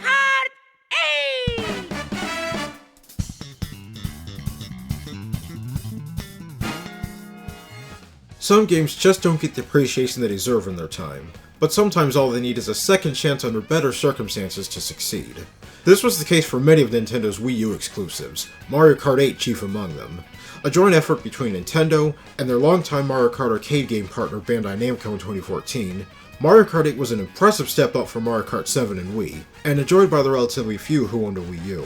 Kart 8! Some games just don't get the appreciation they deserve in their time, but sometimes all they need is a second chance under better circumstances to succeed. This was the case for many of Nintendo's Wii U exclusives, Mario Kart 8 chief among them. A joint effort between Nintendo and their longtime Mario Kart arcade game partner Bandai Namco in 2014, Mario Kart 8 was an impressive step up from Mario Kart 7 and Wii, and enjoyed by the relatively few who owned a Wii U.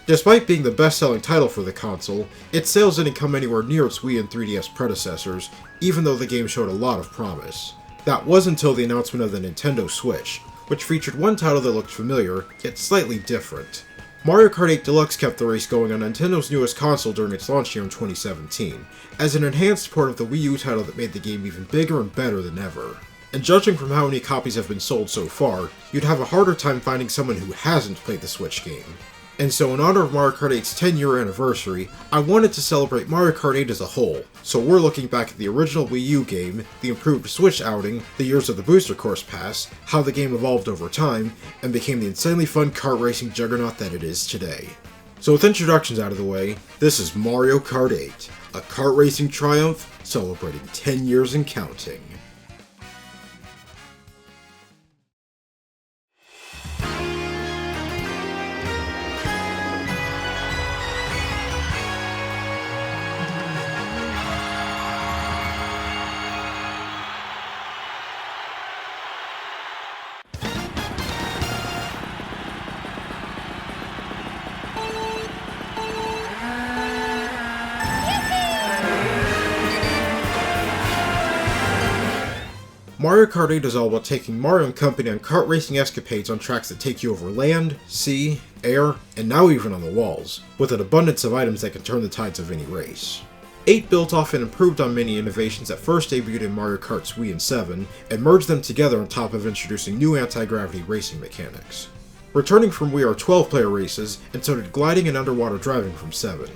Despite being the best-selling title for the console, its sales didn't come anywhere near its Wii and 3DS predecessors, even though the game showed a lot of promise. That was until the announcement of the Nintendo Switch, which featured one title that looked familiar, yet slightly different. Mario Kart 8 Deluxe kept the race going on Nintendo's newest console during its launch year in 2017, as an enhanced port of the Wii U title that made the game even bigger and better than ever. And judging from how many copies have been sold so far, you'd have a harder time finding someone who hasn't played the Switch game. And so in honor of Mario Kart 8's 10-year anniversary, I wanted to celebrate Mario Kart 8 as a whole, so we're looking back at the original Wii U game, the improved Switch outing, the years of the Booster Course Pass, how the game evolved over time, and became the insanely fun kart racing juggernaut that it is today. So with introductions out of the way, this is Mario Kart 8, a kart racing triumph celebrating 10 years and counting. Mario Kart 8 is all about taking Mario and company on kart racing escapades on tracks that take you over land, sea, air, and now even on the walls, with an abundance of items that can turn the tides of any race. 8 built off and improved on many innovations that first debuted in Mario Kart's Wii and 7, and merged them together on top of introducing new anti-gravity racing mechanics. Returning from Wii are 12-player races, and so did gliding and underwater driving from 7.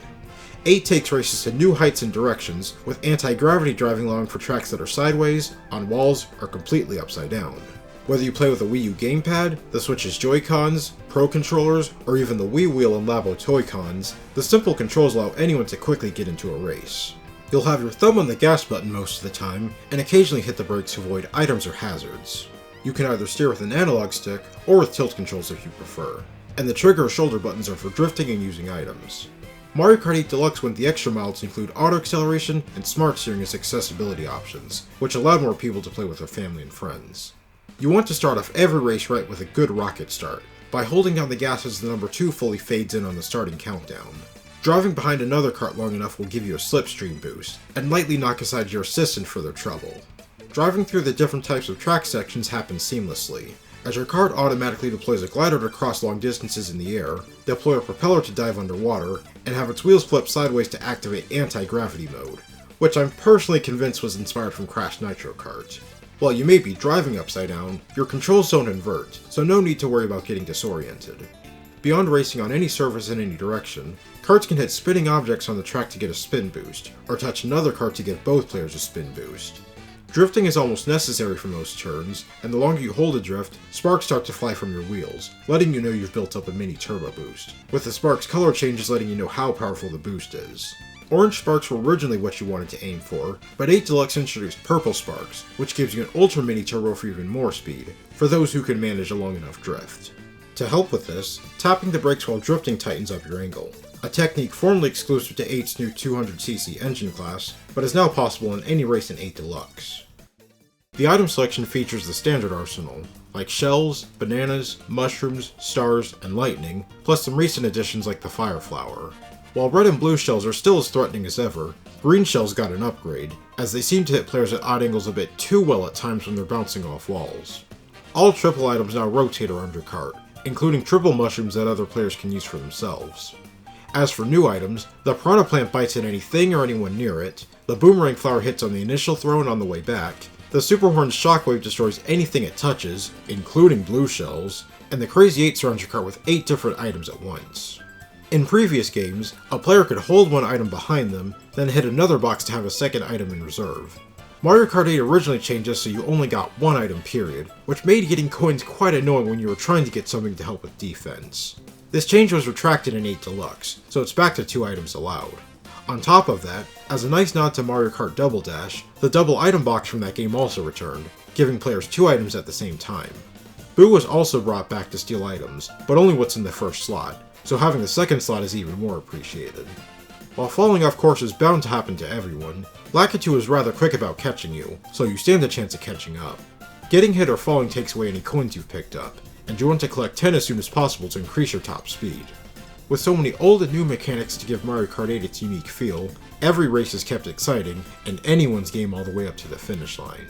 8 takes races to new heights and directions, with anti-gravity driving along for tracks that are sideways, on walls, or completely upside down. Whether you play with a Wii U gamepad, the Switch's Joy-Cons, Pro Controllers, or even the Wii Wheel and Labo Toy-Cons, the simple controls allow anyone to quickly get into a race. You'll have your thumb on the gas button most of the time, and occasionally hit the brakes to avoid items or hazards. You can either steer with an analog stick, or with tilt controls if you prefer, and the trigger or shoulder buttons are for drifting and using items. Mario Kart 8 Deluxe went the extra mile to include auto acceleration and smart steering as accessibility options, which allowed more people to play with their family and friends. You want to start off every race right with a good rocket start, by holding down the gas as the number 2 fully fades in on the starting countdown. Driving behind another kart long enough will give you a slipstream boost, and lightly knock aside your assistant for their trouble. Driving through the different types of track sections happens seamlessly, as your kart automatically deploys a glider to cross long distances in the air, deploy a propeller to dive underwater, and have its wheels flip sideways to activate anti-gravity mode, which I'm personally convinced was inspired from Crash Nitro Kart. While you may be driving upside down, your controls don't invert, so no need to worry about getting disoriented. Beyond racing on any surface in any direction, karts can hit spinning objects on the track to get a spin boost, or touch another kart to give both players a spin boost. Drifting is almost necessary for most turns, and the longer you hold a drift, sparks start to fly from your wheels, letting you know you've built up a mini turbo boost, with the sparks color changes letting you know how powerful the boost is. Orange sparks were originally what you wanted to aim for, but 8 Deluxe introduced purple sparks, which gives you an ultra mini turbo for even more speed, for those who can manage a long enough drift. To help with this, tapping the brakes while drifting tightens up your angle, a technique formerly exclusive to 8's new 200cc engine class, but is now possible in any race in 8 Deluxe. The item selection features the standard arsenal, like shells, bananas, mushrooms, stars, and lightning, plus some recent additions like the fire flower. While red and blue shells are still as threatening as ever, green shells got an upgrade, as they seem to hit players at odd angles a bit too well at times when they're bouncing off walls. All triple items now rotate around your cart, including triple mushrooms that other players can use for themselves. As for new items, the piranha plant bites at anything or anyone near it, the boomerang flower hits on the initial throw and on the way back, the Super Horn's shockwave destroys anything it touches, including blue shells, and the Crazy 8 surrounds your cart with 8 different items at once. In previous games, a player could hold one item behind them, then hit another box to have a second item in reserve. Mario Kart 8 originally changed this so you only got one item period, which made getting coins quite annoying when you were trying to get something to help with defense. This change was retracted in 8 Deluxe, so it's back to 2 items allowed. On top of that, as a nice nod to Mario Kart Double Dash, the double item box from that game also returned, giving players 2 items at the same time. Boo was also brought back to steal items, but only what's in the first slot, so having the second slot is even more appreciated. While falling off course is bound to happen to everyone, Lakitu is rather quick about catching you, so you stand a chance of catching up. Getting hit or falling takes away any coins you've picked up, and you want to collect 10 as soon as possible to increase your top speed. With so many old and new mechanics to give Mario Kart 8 its unique feel, every race is kept exciting, and anyone's game all the way up to the finish line.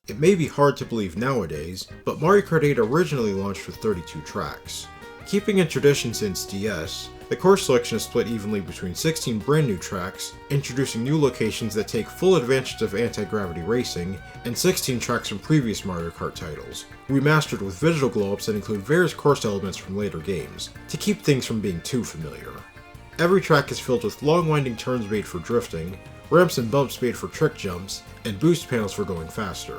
It may be hard to believe nowadays, but Mario Kart 8 originally launched with 32 tracks. Keeping in tradition since DS, the course selection is split evenly between 16 brand new tracks, introducing new locations that take full advantage of anti-gravity racing, and 16 tracks from previous Mario Kart titles, remastered with visual glow-ups that include various course elements from later games, to keep things from being too familiar. Every track is filled with long winding turns made for drifting, ramps and bumps made for trick jumps, and boost panels for going faster.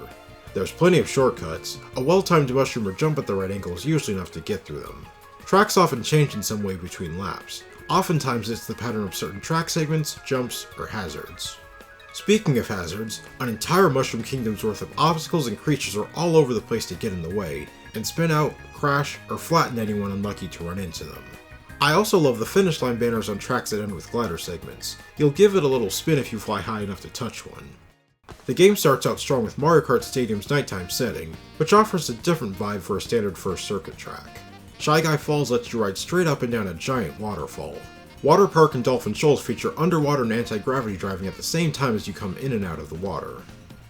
There's plenty of shortcuts, a well-timed mushroom or jump at the right angle is usually enough to get through them. Tracks often change in some way between laps. Oftentimes it's the pattern of certain track segments, jumps, or hazards. Speaking of hazards, an entire Mushroom Kingdom's worth of obstacles and creatures are all over the place to get in the way, and spin out, crash, or flatten anyone unlucky to run into them. I also love the finish line banners on tracks that end with glider segments. You'll give it a little spin if you fly high enough to touch one. The game starts out strong with Mario Kart Stadium's nighttime setting, which offers a different vibe for a standard first circuit track. Shy Guy Falls lets you ride straight up and down a giant waterfall. Water Park and Dolphin Shoals feature underwater and anti-gravity driving at the same time as you come in and out of the water.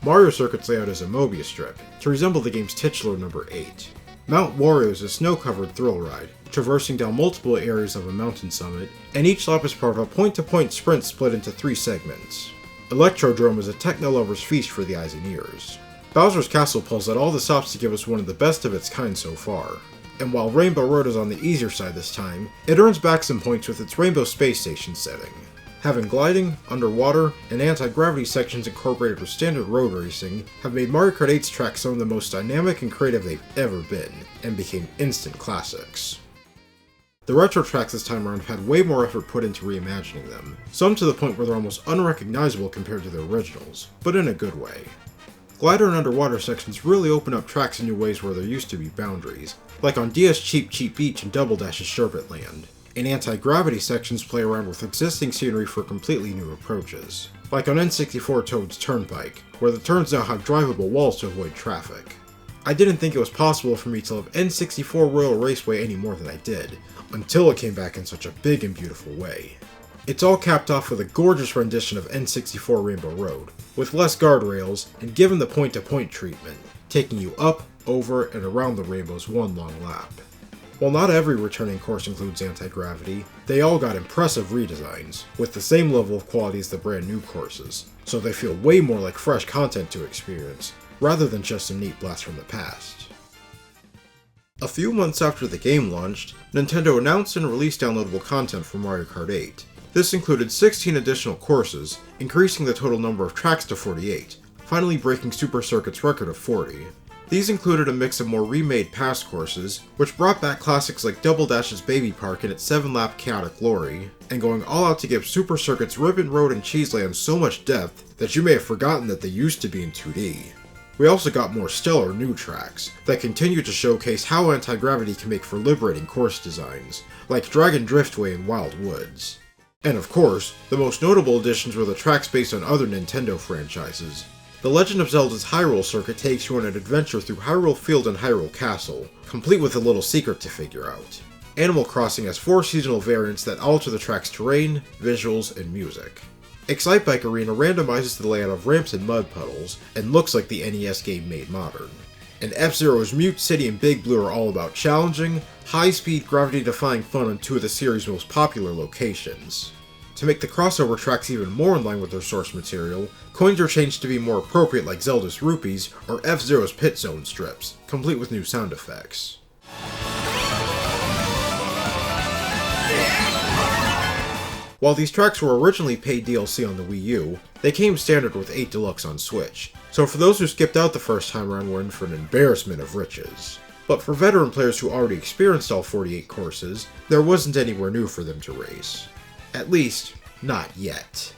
Mario Circuit's layout is a Mobius strip, to resemble the game's titular number 8. Mount Wario is a snow-covered thrill ride, traversing down multiple areas of a mountain summit, and each lap is part of a point-to-point sprint split into 3 segments. Electrodrome is a techno-lover's feast for the eyes and ears. Bowser's Castle pulls out all the stops to give us one of the best of its kind so far. And while Rainbow Road is on the easier side this time, it earns back some points with its Rainbow Space Station setting. Having gliding, underwater, and anti-gravity sections incorporated with standard road racing have made Mario Kart 8's tracks some of the most dynamic and creative they've ever been, and became instant classics. The retro tracks this time around have had way more effort put into reimagining them, some to the point where they're almost unrecognizable compared to the originals, but in a good way. Glider and underwater sections really open up tracks in new ways where there used to be boundaries, like on DS Cheap Cheap Beach and Double Dash's Sherbet Land, and anti-gravity sections play around with existing scenery for completely new approaches, like on N64 Toad's Turnpike, where the turns now have drivable walls to avoid traffic. I didn't think it was possible for me to love N64 Royal Raceway any more than I did, until it came back in such a big and beautiful way. It's all capped off with a gorgeous rendition of N64 Rainbow Road, with less guardrails and given the point-to-point treatment, taking you up, over, and around the rainbow's one long lap. While not every returning course includes anti-gravity, they all got impressive redesigns, with the same level of quality as the brand new courses, so they feel way more like fresh content to experience, rather than just a neat blast from the past. A few months after the game launched, Nintendo announced and released downloadable content for Mario Kart 8. This included 16 additional courses, increasing the total number of tracks to 48, finally breaking Super Circuit's record of 40. These included a mix of more remade past courses, which brought back classics like Double Dash's Baby Park and its 7-lap Chaotic Glory, and going all out to give Super Circuit's Ribbon Road and Cheese Land so much depth that you may have forgotten that they used to be in 2D. We also got more stellar new tracks that continue to showcase how anti-gravity can make for liberating course designs, like Dragon Driftway and Wild Woods. And of course, the most notable additions were the tracks based on other Nintendo franchises. The Legend of Zelda's Hyrule Circuit takes you on an adventure through Hyrule Field and Hyrule Castle, complete with a little secret to figure out. Animal Crossing has 4 seasonal variants that alter the track's terrain, visuals, and music. Excitebike Arena randomizes the layout of ramps and mud puddles, and looks like the NES game made modern. And F-Zero's Mute City and Big Blue are all about challenging, high-speed, gravity-defying fun on 2 of the series' most popular locations. To make the crossover tracks even more in line with their source material, coins are changed to be more appropriate like Zelda's Rupees or F-Zero's Pit Zone strips, complete with new sound effects. While these tracks were originally paid DLC on the Wii U, they came standard with 8 Deluxe on Switch, so for those who skipped out the first time around we're in for an embarrassment of riches. But for veteran players who already experienced all 48 courses, there wasn't anywhere new for them to race. At least, not yet.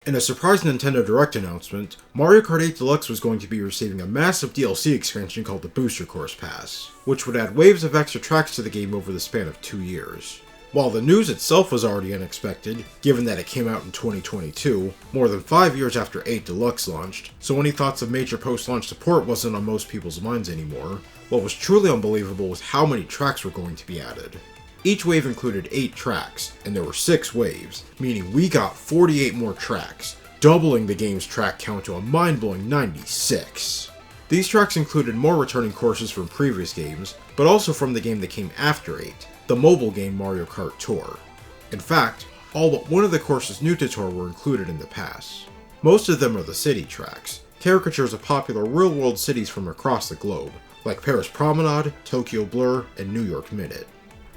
In a surprise Nintendo Direct announcement, Mario Kart 8 Deluxe was going to be receiving a massive DLC expansion called the Booster Course Pass, which would add waves of extra tracks to the game over the span of 2 years. While the news itself was already unexpected, given that it came out in 2022, more than 5 years after 8 Deluxe launched, so any thoughts of major post-launch support wasn't on most people's minds anymore, what was truly unbelievable was how many tracks were going to be added. Each wave included 8 tracks, and there were 6 waves, meaning we got 48 more tracks, doubling the game's track count to a mind-blowing 96. These tracks included more returning courses from previous games, but also from the game that came after 8, the mobile game Mario Kart Tour. In fact, all but one of the courses new to Tour were included in the pass. Most of them are the city tracks, caricatures of popular real-world cities from across the globe, like Paris Promenade, Tokyo Blur, and New York Minute.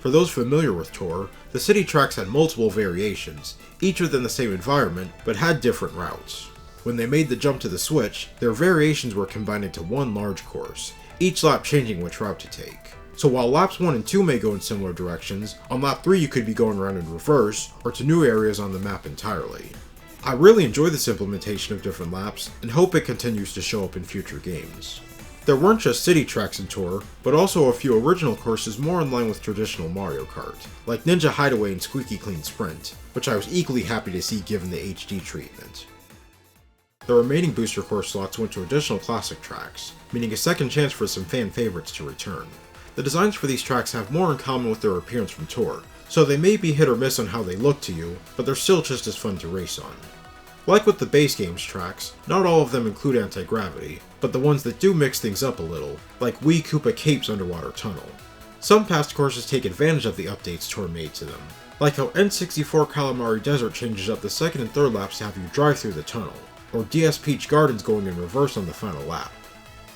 For those familiar with Tour, the city tracks had multiple variations, each within the same environment, but had different routes. When they made the jump to the Switch, their variations were combined into one large course, each lap changing which route to take. So while laps 1 and 2 may go in similar directions, on lap 3 you could be going around in reverse, or to new areas on the map entirely. I really enjoy this implementation of different laps, and hope it continues to show up in future games. There weren't just city tracks in Tour, but also a few original courses more in line with traditional Mario Kart, like Ninja Hideaway and Squeaky Clean Sprint, which I was equally happy to see given the HD treatment. The remaining booster course slots went to additional classic tracks, meaning a second chance for some fan favorites to return. The designs for these tracks have more in common with their appearance from Tour, so they may be hit or miss on how they look to you, but they're still just as fun to race on. Like with the base game's tracks, not all of them include anti-gravity, but the ones that do mix things up a little, like Wii Koopa Cape's underwater tunnel. Some past courses take advantage of the updates Tour made to them, like how N64 Calamari Desert changes up the second and third laps to have you drive through the tunnel, or DS Peach Gardens going in reverse on the final lap.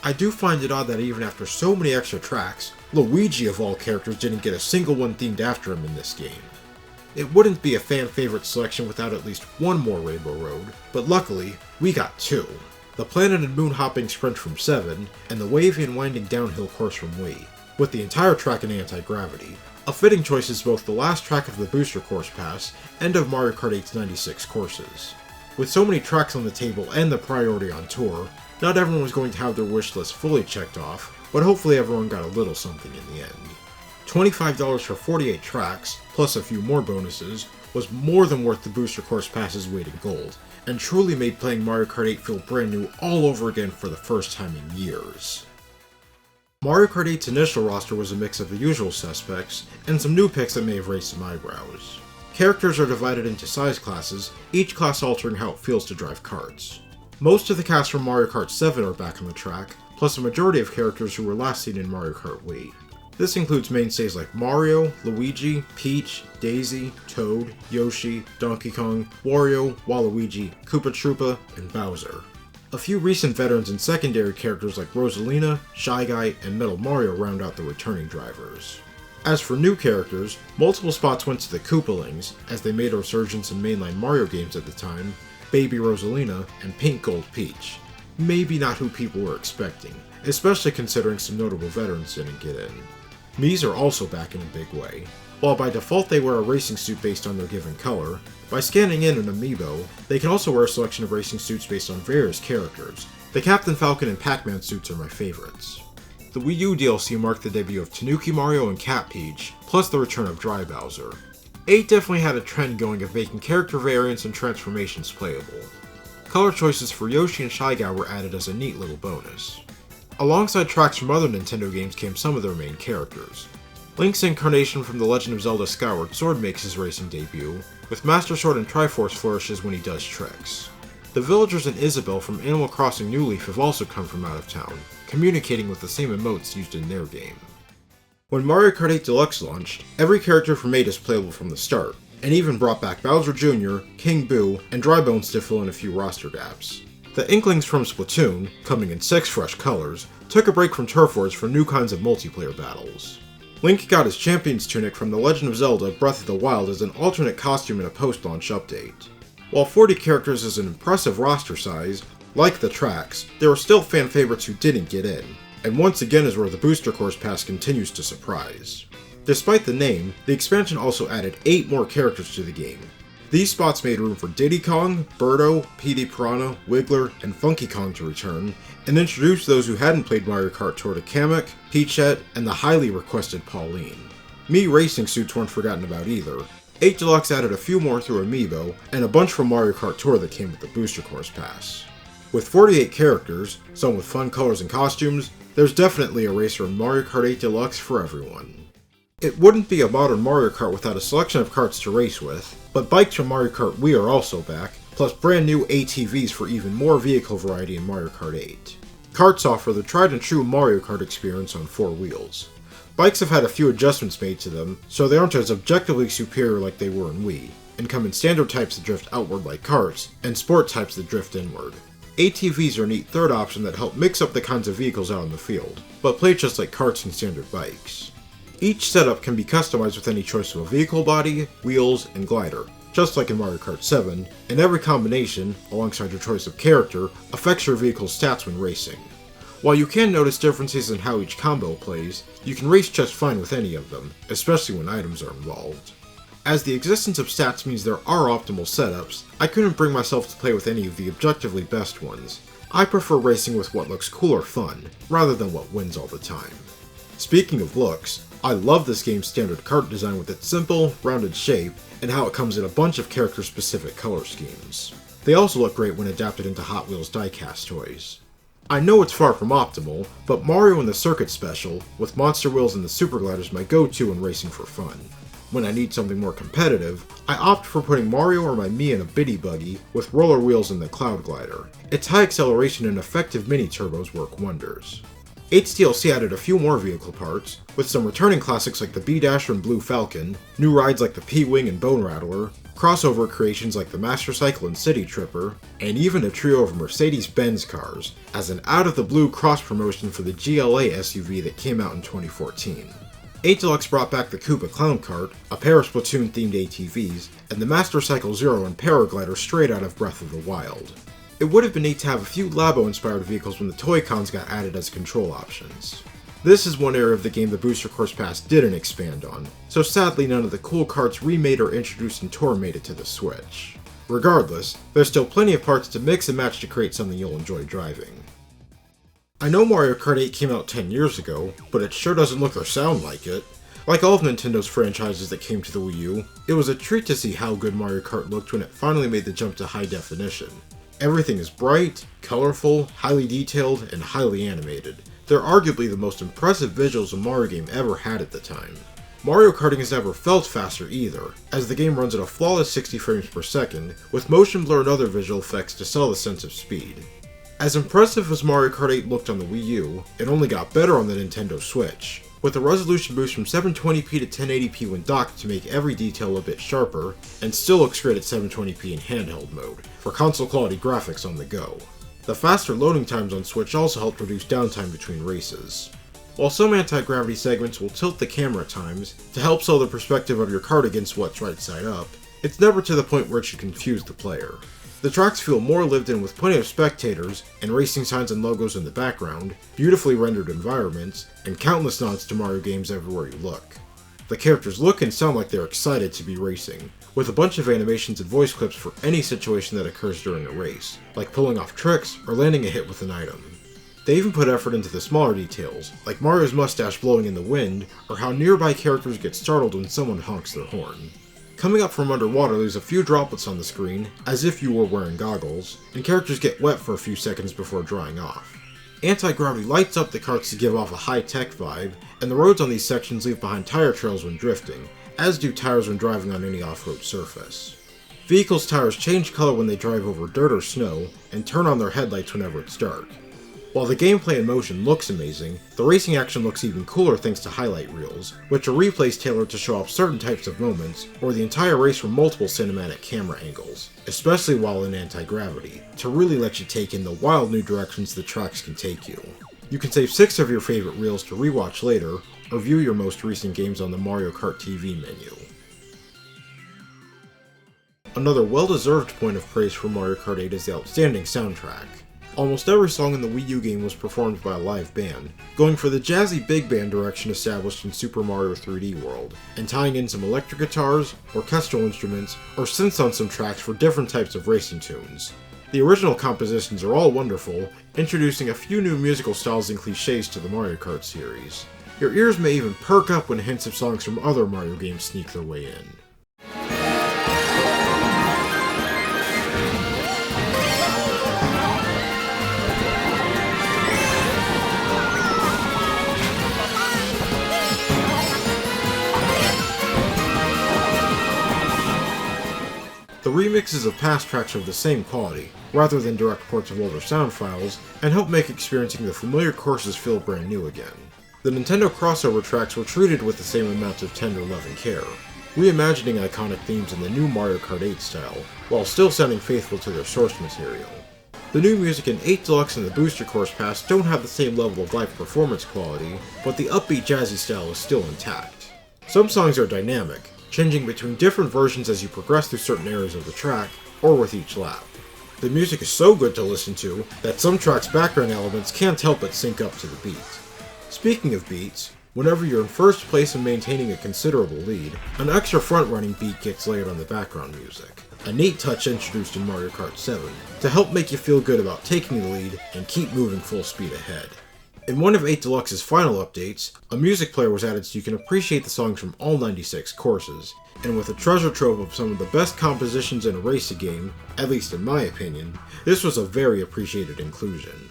I do find it odd that even after so many extra tracks, Luigi of all characters didn't get a single one themed after him in this game. It wouldn't be a fan favorite selection without at least one more Rainbow Road, but luckily, we got 2. The Planet and Moon Hopping Sprint from 7, and the wavy and winding downhill course from Wii, with the entire track in anti-gravity. A fitting choice is both the last track of the Booster Course Pass and of Mario Kart 8's 96 courses. With so many tracks on the table and the priority on Tour, not everyone was going to have their wish list fully checked off, but hopefully everyone got a little something in the end. $25 for 48 tracks, plus a few more bonuses, was more than worth the Booster Course Pass's weight in gold, and truly made playing Mario Kart 8 feel brand new all over again for the first time in years. Mario Kart 8's initial roster was a mix of the usual suspects, and some new picks that may have raised some eyebrows. Characters are divided into size classes, each class altering how it feels to drive karts. Most of the cast from Mario Kart 7 are back on the track, plus a majority of characters who were last seen in Mario Kart Wii. This includes mainstays like Mario, Luigi, Peach, Daisy, Toad, Yoshi, Donkey Kong, Wario, Waluigi, Koopa Troopa, and Bowser. A few recent veterans and secondary characters like Rosalina, Shy Guy, and Metal Mario round out the returning drivers. As for new characters, multiple spots went to the Koopalings, as they made a resurgence in mainline Mario games at the time, Baby Rosalina, and Pink Gold Peach. Maybe not who people were expecting, especially considering some notable veterans didn't get in. Mii's are also back in a big way. While by default they wear a racing suit based on their given color, by scanning in an amiibo, they can also wear a selection of racing suits based on various characters. The Captain Falcon and Pac-Man suits are my favorites. The Wii U DLC marked the debut of Tanuki Mario and Cat Peach, plus the return of Dry Bowser. 8 definitely had a trend going of making character variants and transformations playable. Color choices for Yoshi and Shy Guy were added as a neat little bonus. Alongside tracks from other Nintendo games came some of their main characters. Link's incarnation from The Legend of Zelda Skyward Sword makes his racing debut, with Master Sword and Triforce flourishes when he does tricks. The villagers and Isabelle from Animal Crossing New Leaf have also come from out of town, communicating with the same emotes used in their game. When Mario Kart 8 Deluxe launched, every character from 8 is playable from the start, and even brought back Bowser Jr., King Boo, and Drybones to fill in a few roster gaps. The Inklings from Splatoon, coming in 6 fresh colors, took a break from Turf Wars for new kinds of multiplayer battles. Link got his champion's tunic from The Legend of Zelda Breath of the Wild as an alternate costume in a post-launch update. While 40 characters is an impressive roster size, like the tracks, there are still fan favorites who didn't get in, and once again is where the Booster Course Pass continues to surprise. Despite the name, the expansion also added 8 more characters to the game. These spots made room for Diddy Kong, Birdo, Petey Piranha, Wiggler, and Funky Kong to return, and introduced those who hadn't played Mario Kart Tour to Kamek, Peachette, and the highly requested Pauline. Mii racing suits weren't forgotten about either. 8 Deluxe added a few more through Amiibo, and a bunch from Mario Kart Tour that came with the Booster Course Pass. With 48 characters, some with fun colors and costumes, there's definitely a racer in Mario Kart 8 Deluxe for everyone. It wouldn't be a modern Mario Kart without a selection of karts to race with, but bikes from Mario Kart Wii are also back, plus brand new ATVs for even more vehicle variety in Mario Kart 8. Karts offer the tried and true Mario Kart experience on 4 wheels. Bikes have had a few adjustments made to them, so they aren't as objectively superior like they were in Wii, and come in standard types that drift outward like karts, and sport types that drift inward. ATVs are a neat third option that help mix up the kinds of vehicles out in the field, but play just like karts and standard bikes. Each setup can be customized with any choice of a vehicle body, wheels, and glider, just like in Mario Kart 7, and every combination, alongside your choice of character, affects your vehicle's stats when racing. While you can notice differences in how each combo plays, you can race just fine with any of them, especially when items are involved. As the existence of stats means there are optimal setups, I couldn't bring myself to play with any of the objectively best ones. I prefer racing with what looks cool or fun, rather than what wins all the time. Speaking of looks, I love this game's standard kart design with its simple, rounded shape, and how it comes in a bunch of character-specific color schemes. They also look great when adapted into Hot Wheels die-cast toys. I know it's far from optimal, but Mario and the Circuit Special, with Monster Wheels and the Super Glider is my go-to when racing for fun. When I need something more competitive, I opt for putting Mario or my Mii in a Biddy Buggy with roller wheels and the Cloud Glider. Its high acceleration and effective mini-turbos work wonders. 8's DLC added a few more vehicle parts, with some returning classics like the B-Dasher and Blue Falcon, new rides like the P-Wing and Bone Rattler, crossover creations like the Master Cycle and City Tripper, and even a trio of Mercedes-Benz cars, as an out-of-the-blue cross-promotion for the GLA SUV that came out in 2014. 8 Deluxe brought back the Koopa Clown Kart, a pair of Splatoon-themed ATVs, and the Master Cycle Zero and Paraglider straight out of Breath of the Wild. It would have been neat to have a few Labo-inspired vehicles when the Toy-Cons got added as control options. This is one area of the game the Booster Course Pass didn't expand on, so sadly none of the cool karts remade or introduced in Tour made it to the Switch. Regardless, there's still plenty of parts to mix and match to create something you'll enjoy driving. I know Mario Kart 8 came out 10 years ago, but it sure doesn't look or sound like it. Like all of Nintendo's franchises that came to the Wii U, it was a treat to see how good Mario Kart looked when it finally made the jump to high definition. Everything is bright, colorful, highly detailed, and highly animated. They're arguably the most impressive visuals a Mario game ever had at the time. Mario Karting has never felt faster either, as the game runs at a flawless 60 frames per second, with motion blur and other visual effects to sell the sense of speed. As impressive as Mario Kart 8 looked on the Wii U, it only got better on the Nintendo Switch, with a resolution boost from 720p to 1080p when docked to make every detail a bit sharper, and still looks great at 720p in handheld mode, for console quality graphics on the go. The faster loading times on Switch also helped reduce downtime between races. While some anti-gravity segments will tilt the camera at times to help sell the perspective of your kart against what's right side up, it's never to the point where it should confuse the player. The tracks feel more lived in with plenty of spectators, and racing signs and logos in the background, beautifully rendered environments, and countless nods to Mario games everywhere you look. The characters look and sound like they're excited to be racing, with a bunch of animations and voice clips for any situation that occurs during a race, like pulling off tricks or landing a hit with an item. They even put effort into the smaller details, like Mario's mustache blowing in the wind, or how nearby characters get startled when someone honks their horn. Coming up from underwater leaves a few droplets on the screen, as if you were wearing goggles, and characters get wet for a few seconds before drying off. Anti-gravity lights up the karts to give off a high-tech vibe, and the roads on these sections leave behind tire trails when drifting, as do tires when driving on any off-road surface. Vehicles' tires change color when they drive over dirt or snow, and turn on their headlights whenever it's dark. While the gameplay and motion looks amazing, the racing action looks even cooler thanks to highlight reels, which are replays tailored to show off certain types of moments, or the entire race from multiple cinematic camera angles, especially while in anti-gravity, to really let you take in the wild new directions the tracks can take you. You can save 6 of your favorite reels to rewatch later, or view your most recent games on the Mario Kart TV menu. Another well-deserved point of praise for Mario Kart 8 is the outstanding soundtrack. Almost every song in the Wii U game was performed by a live band, going for the jazzy big band direction established in Super Mario 3D World, and tying in some electric guitars, orchestral instruments, or synths on some tracks for different types of racing tunes. The original compositions are all wonderful, introducing a few new musical styles and cliches to the Mario Kart series. Your ears may even perk up when hints of songs from other Mario games sneak their way in. The remixes of past tracks are of the same quality, rather than direct ports of older sound files, and help make experiencing the familiar courses feel brand new again. The Nintendo crossover tracks were treated with the same amount of tender love and care, reimagining iconic themes in the new Mario Kart 8 style, while still sounding faithful to their source material. The new music in 8 Deluxe and the Booster Course Pass don't have the same level of live performance quality, but the upbeat jazzy style is still intact. Some songs are dynamic, changing between different versions as you progress through certain areas of the track, or with each lap. The music is so good to listen to that some tracks' background elements can't help but sync up to the beat. Speaking of beats, whenever you're in first place and maintaining a considerable lead, an extra front-running beat gets layered on the background music, a neat touch introduced in Mario Kart 7, to help make you feel good about taking the lead and keep moving full speed ahead. In one of 8 Deluxe's final updates, a music player was added so you can appreciate the songs from all 96 courses, and with a treasure trove of some of the best compositions in a racing game, at least in my opinion, this was a very appreciated inclusion.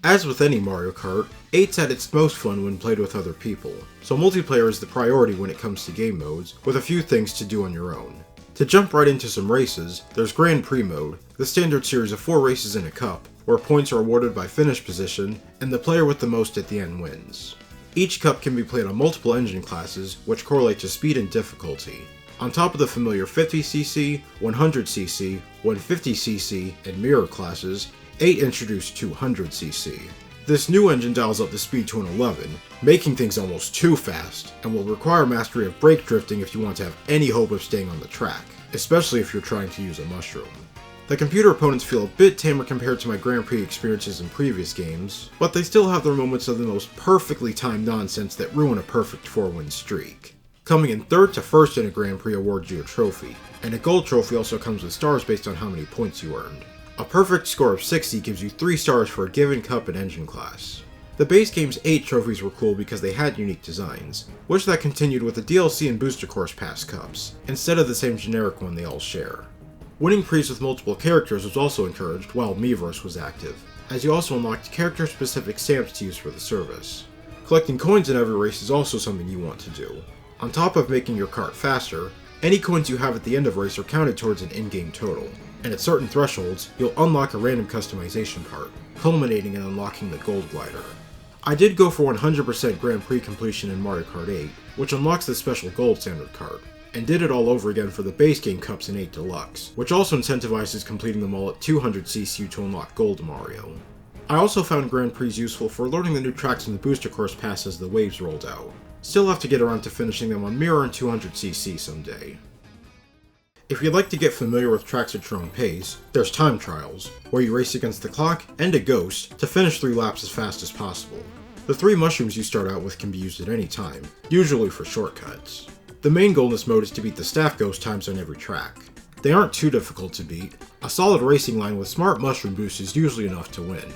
As with any Mario Kart, 8's at its most fun when played with other people, so multiplayer is the priority when it comes to game modes, with a few things to do on your own. To jump right into some races, there's Grand Prix mode, the standard series of 4 races in a cup, where points are awarded by finish position, and the player with the most at the end wins. Each cup can be played on multiple engine classes, which correlate to speed and difficulty. On top of the familiar 50cc, 100cc, 150cc, and mirror classes, 8 introduced 200cc. This new engine dials up the speed to an 11, making things almost too fast, and will require mastery of brake drifting if you want to have any hope of staying on the track, especially if you're trying to use a mushroom. The computer opponents feel a bit tamer compared to my Grand Prix experiences in previous games, but they still have their moments of the most perfectly timed nonsense that ruin a perfect 4-win streak. Coming in 3rd to 1st in a Grand Prix awards you a trophy, and a gold trophy also comes with stars based on how many points you earned. A perfect score of 60 gives you 3 stars for a given cup and engine class. The base game's 8 trophies were cool because they had unique designs, which that continued with the DLC and Booster Course Pass cups, instead of the same generic one they all share. Winning prees with multiple characters was also encouraged while Miiverse was active, as you also unlocked character-specific stamps to use for the service. Collecting coins in every race is also something you want to do. On top of making your kart faster, any coins you have at the end of a race are counted towards an in-game total, and at certain thresholds, you'll unlock a random customization part, culminating in unlocking the Gold Glider. I did go for 100% Grand Prix completion in Mario Kart 8, which unlocks the special Gold Standard card, and did it all over again for the base game cups in 8 Deluxe, which also incentivizes completing them all at 200cc to unlock Gold Mario. I also found Grand Prix useful for learning the new tracks in the Booster Course Pass as the waves rolled out. Still have to get around to finishing them on Mirror and 200cc someday. If you'd like to get familiar with tracks at your own pace, there's Time Trials, where you race against the clock and a ghost to finish 3 laps as fast as possible. The 3 mushrooms you start out with can be used at any time, usually for shortcuts. The main goal in this mode is to beat the staff ghost times on every track. They aren't too difficult to beat. A solid racing line with smart mushroom boost is usually enough to win.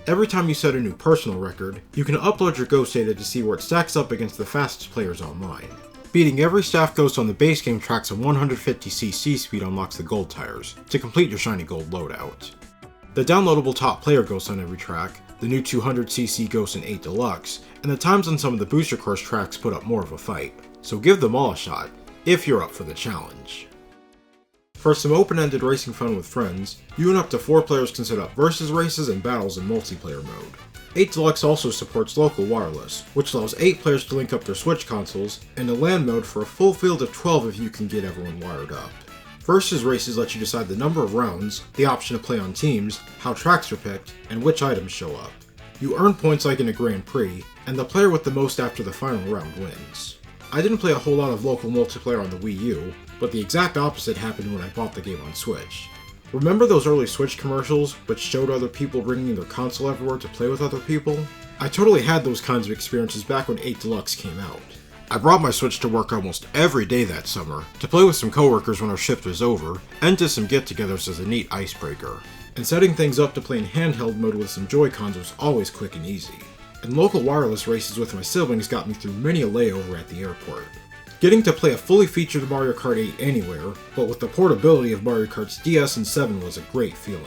Every time you set a new personal record, you can upload your ghost data to see where it stacks up against the fastest players online. Beating every staff ghost on the base game tracks at 150cc speed unlocks the gold tires, to complete your shiny gold loadout. The downloadable top player ghosts on every track, the new 200cc ghosts in 8 Deluxe, and the times on some of the Booster Course tracks put up more of a fight, so give them all a shot, if you're up for the challenge. For some open-ended racing fun with friends, you and up to 4 players can set up versus races and battles in multiplayer mode. 8 Deluxe also supports local wireless, which allows 8 players to link up their Switch consoles, and a LAN mode for a full field of 12 if you can get everyone wired up. Versus races let you decide the number of rounds, the option to play on teams, how tracks are picked, and which items show up. You earn points like in a Grand Prix, and the player with the most after the final round wins. I didn't play a whole lot of local multiplayer on the Wii U, but the exact opposite happened when I bought the game on Switch. Remember those early Switch commercials, which showed other people bringing their console everywhere to play with other people? I totally had those kinds of experiences back when 8 Deluxe came out. I brought my Switch to work almost every day that summer, to play with some coworkers when our shift was over, and to some get-togethers as a neat icebreaker. And setting things up to play in handheld mode with some Joy-Cons was always quick and easy. And local wireless races with my siblings got me through many a layover at the airport. Getting to play a fully featured Mario Kart 8 anywhere, but with the portability of Mario Kart's DS and 7 was a great feeling.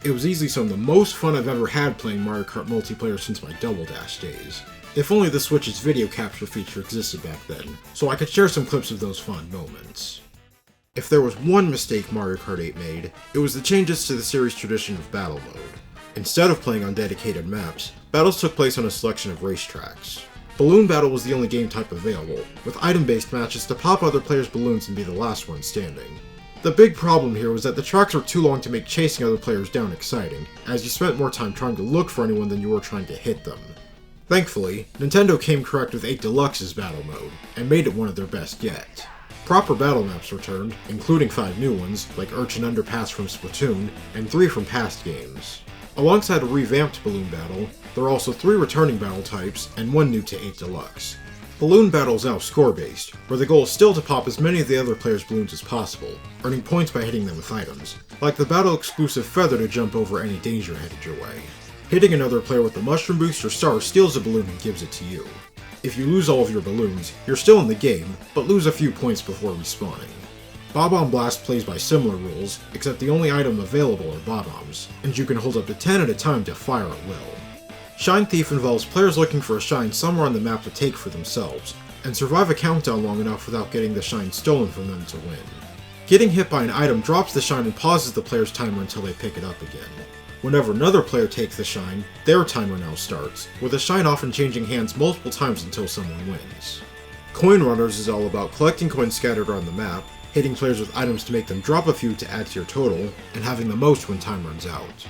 It was easily some of the most fun I've ever had playing Mario Kart multiplayer since my Double Dash days. If only the Switch's video capture feature existed back then, so I could share some clips of those fond moments. If there was one mistake Mario Kart 8 made, it was the changes to the series' tradition of battle mode. Instead of playing on dedicated maps, battles took place on a selection of racetracks. Balloon Battle was the only game type available, with item-based matches to pop other players' balloons and be the last one standing. The big problem here was that the tracks were too long to make chasing other players down exciting, as you spent more time trying to look for anyone than you were trying to hit them. Thankfully, Nintendo came correct with 8 Deluxe's battle mode, and made it one of their best yet. Proper battle maps returned, including 5 new ones, like Urchin Underpass from Splatoon, and 3 from past games. Alongside a revamped Balloon Battle, there are also 3 returning battle types, and 1 new to 8 Deluxe. Balloon Battle is now score-based, where the goal is still to pop as many of the other players' balloons as possible, earning points by hitting them with items, like the battle-exclusive feather to jump over any danger headed your way. Hitting another player with the mushroom boost or star steals a balloon and gives it to you. If you lose all of your balloons, you're still in the game, but lose a few points before respawning. Bob-omb Blast plays by similar rules, except the only item available are Bob-ombs, and you can hold up to 10 at a time to fire at will. Shine Thief involves players looking for a shine somewhere on the map to take for themselves, and survive a countdown long enough without getting the shine stolen from them to win. Getting hit by an item drops the shine and pauses the player's timer until they pick it up again. Whenever another player takes the shine, their timer now starts, with the shine often changing hands multiple times until someone wins. Coin Runners is all about collecting coins scattered around the map, hitting players with items to make them drop a few to add to your total, and having the most when time runs out.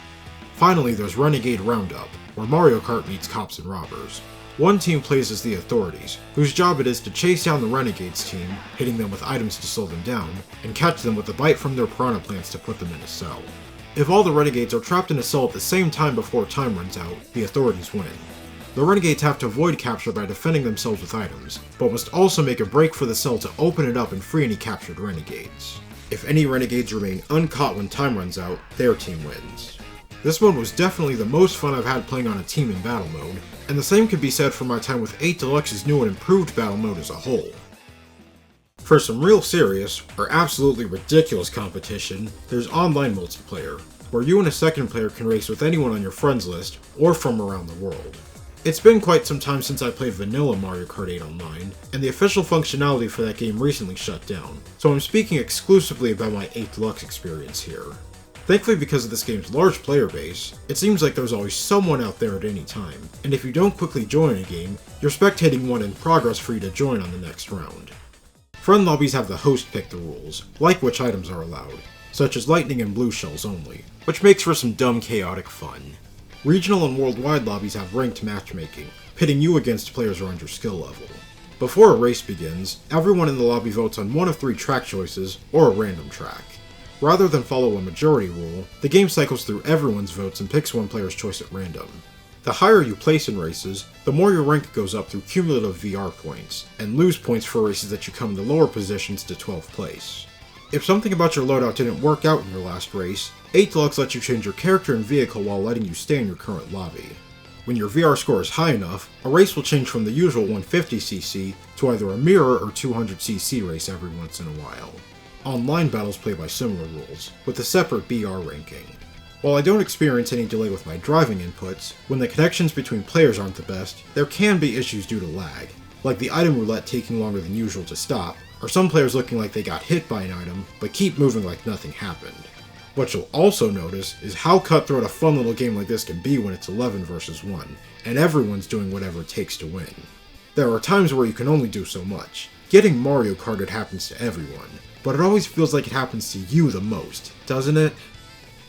Finally, there's Renegade Roundup, where Mario Kart meets cops and robbers. One team plays as the authorities, whose job it is to chase down the Renegades team, hitting them with items to slow them down, and catch them with a bite from their piranha plants to put them in a cell. If all the Renegades are trapped in a cell at the same time before time runs out, the authorities win. The Renegades have to avoid capture by defending themselves with items, but must also make a break for the cell to open it up and free any captured Renegades. If any Renegades remain uncaught when time runs out, their team wins. This mode was definitely the most fun I've had playing on a team in battle mode, and the same could be said for my time with 8 Deluxe's new and improved battle mode as a whole. For some real serious, or absolutely ridiculous competition, there's online multiplayer, where you and a second player can race with anyone on your friends list, or from around the world. It's been quite some time since I played vanilla Mario Kart 8 online, and the official functionality for that game recently shut down, so I'm speaking exclusively about my 8 Deluxe experience here. Thankfully, because of this game's large player base, it seems like there's always someone out there at any time, and if you don't quickly join a game, you're spectating one in progress for you to join on the next round. Friend lobbies have the host pick the rules, like which items are allowed, such as lightning and blue shells only, which makes for some dumb chaotic fun. Regional and worldwide lobbies have ranked matchmaking, pitting you against players around your skill level. Before a race begins, everyone in the lobby votes on one of 3 track choices, or a random track. Rather than follow a majority rule, the game cycles through everyone's votes and picks one player's choice at random. The higher you place in races, the more your rank goes up through cumulative VR points, and lose points for races that you come in the lower positions to 12th place. If something about your loadout didn't work out in your last race, 8 Deluxe lets you change your character and vehicle while letting you stay in your current lobby. When your VR score is high enough, a race will change from the usual 150cc to either a mirror or 200cc race every once in a while. Online battles play by similar rules, with a separate BR ranking. While I don't experience any delay with my driving inputs, when the connections between players aren't the best, there can be issues due to lag, like the item roulette taking longer than usual to stop, or some players looking like they got hit by an item, but keep moving like nothing happened. What you'll also notice is how cutthroat a fun little game like this can be when it's 11 versus 1, and everyone's doing whatever it takes to win. There are times where you can only do so much. Getting Mario Karted happens to everyone, but it always feels like it happens to you the most, doesn't it?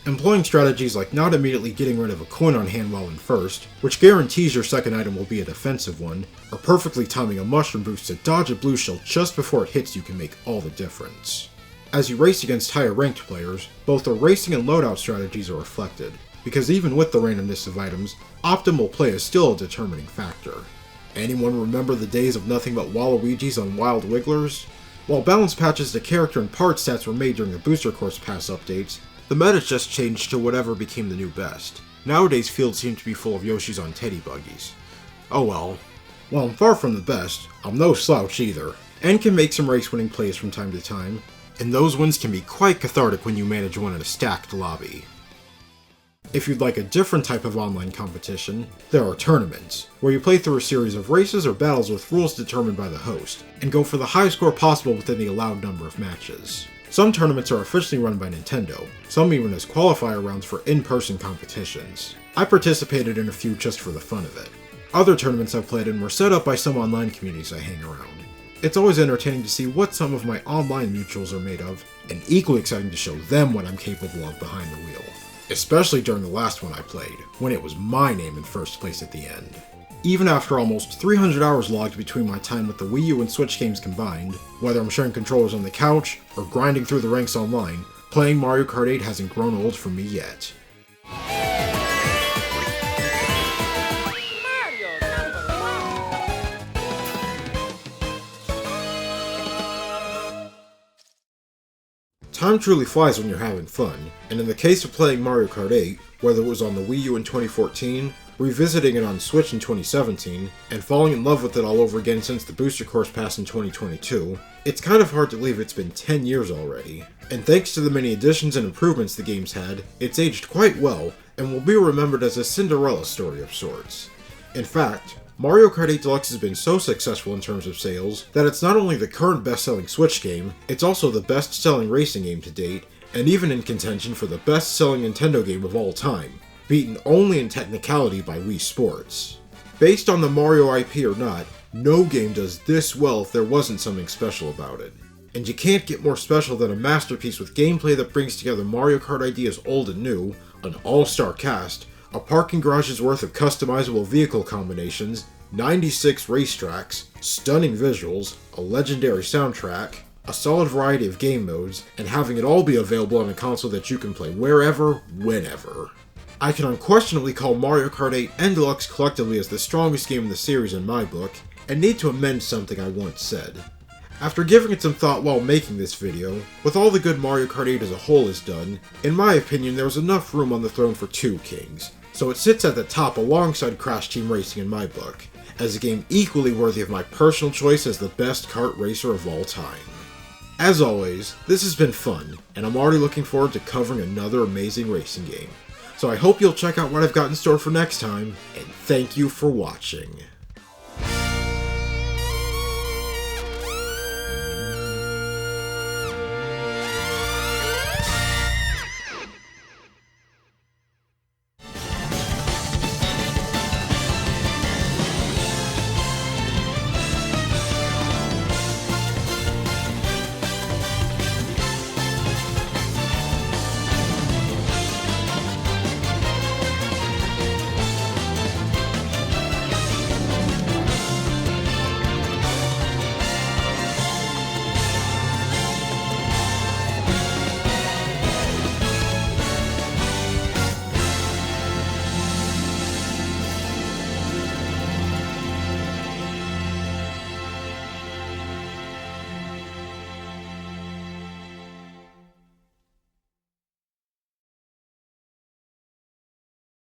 Employing strategies like not immediately getting rid of a coin on hand while in first, which guarantees your second item will be a defensive one, or perfectly timing a mushroom boost to dodge a blue shell just before it hits you can make all the difference. As you race against higher ranked players, both the racing and loadout strategies are reflected, because even with the randomness of items, optimal play is still a determining factor. Anyone remember the days of nothing but Waluigis on Wild Wigglers? While balance patches to character and part stats were made during the Booster Course Pass updates, the meta's just changed to whatever became the new best. Nowadays fields seem to be full of Yoshis on teddy buggies. Oh well. While I'm far from the best, I'm no slouch either, and can make some race-winning plays from time to time, and those wins can be quite cathartic when you manage one in a stacked lobby. If you'd like a different type of online competition, there are tournaments, where you play through a series of races or battles with rules determined by the host, and go for the highest score possible within the allowed number of matches. Some tournaments are officially run by Nintendo, some even as qualifier rounds for in-person competitions. I participated in a few just for the fun of it. Other tournaments I've played in were set up by some online communities I hang around. It's always entertaining to see what some of my online mutuals are made of, and equally exciting to show them what I'm capable of behind the wheel. Especially during the last one I played, when it was my name in first place at the end. Even after almost 300 hours logged between my time with the Wii U and Switch games combined, whether I'm sharing controllers on the couch or grinding through the ranks online, playing Mario Kart 8 hasn't grown old for me yet. Time truly flies when you're having fun, and in the case of playing Mario Kart 8, whether it was on the Wii U in 2014, revisiting it on Switch in 2017, and falling in love with it all over again since the Booster Course Pass in 2022, it's kind of hard to believe it's been 10 years already. And thanks to the many additions and improvements the game's had, it's aged quite well, and will be remembered as a Cinderella story of sorts. In fact, Mario Kart 8 Deluxe has been so successful in terms of sales that it's not only the current best-selling Switch game, it's also the best-selling racing game to date, and even in contention for the best-selling Nintendo game of all time, beaten only in technicality by Wii Sports. Based on the Mario IP or not, no game does this well if there wasn't something special about it. And you can't get more special than a masterpiece with gameplay that brings together Mario Kart ideas old and new, an all-star cast, a parking garage's worth of customizable vehicle combinations, 96 racetracks, stunning visuals, a legendary soundtrack, a solid variety of game modes, and having it all be available on a console that you can play wherever, whenever. I can unquestionably call Mario Kart 8 and Deluxe collectively as the strongest game in the series in my book, and need to amend something I once said. After giving it some thought while making this video, with all the good Mario Kart 8 as a whole is done, in my opinion there was enough room on the throne for two kings, so it sits at the top alongside Crash Team Racing in my book, as a game equally worthy of my personal choice as the best kart racer of all time. As always, this has been fun, and I'm already looking forward to covering another amazing racing game. So I hope you'll check out what I've got in store for next time, and thank you for watching.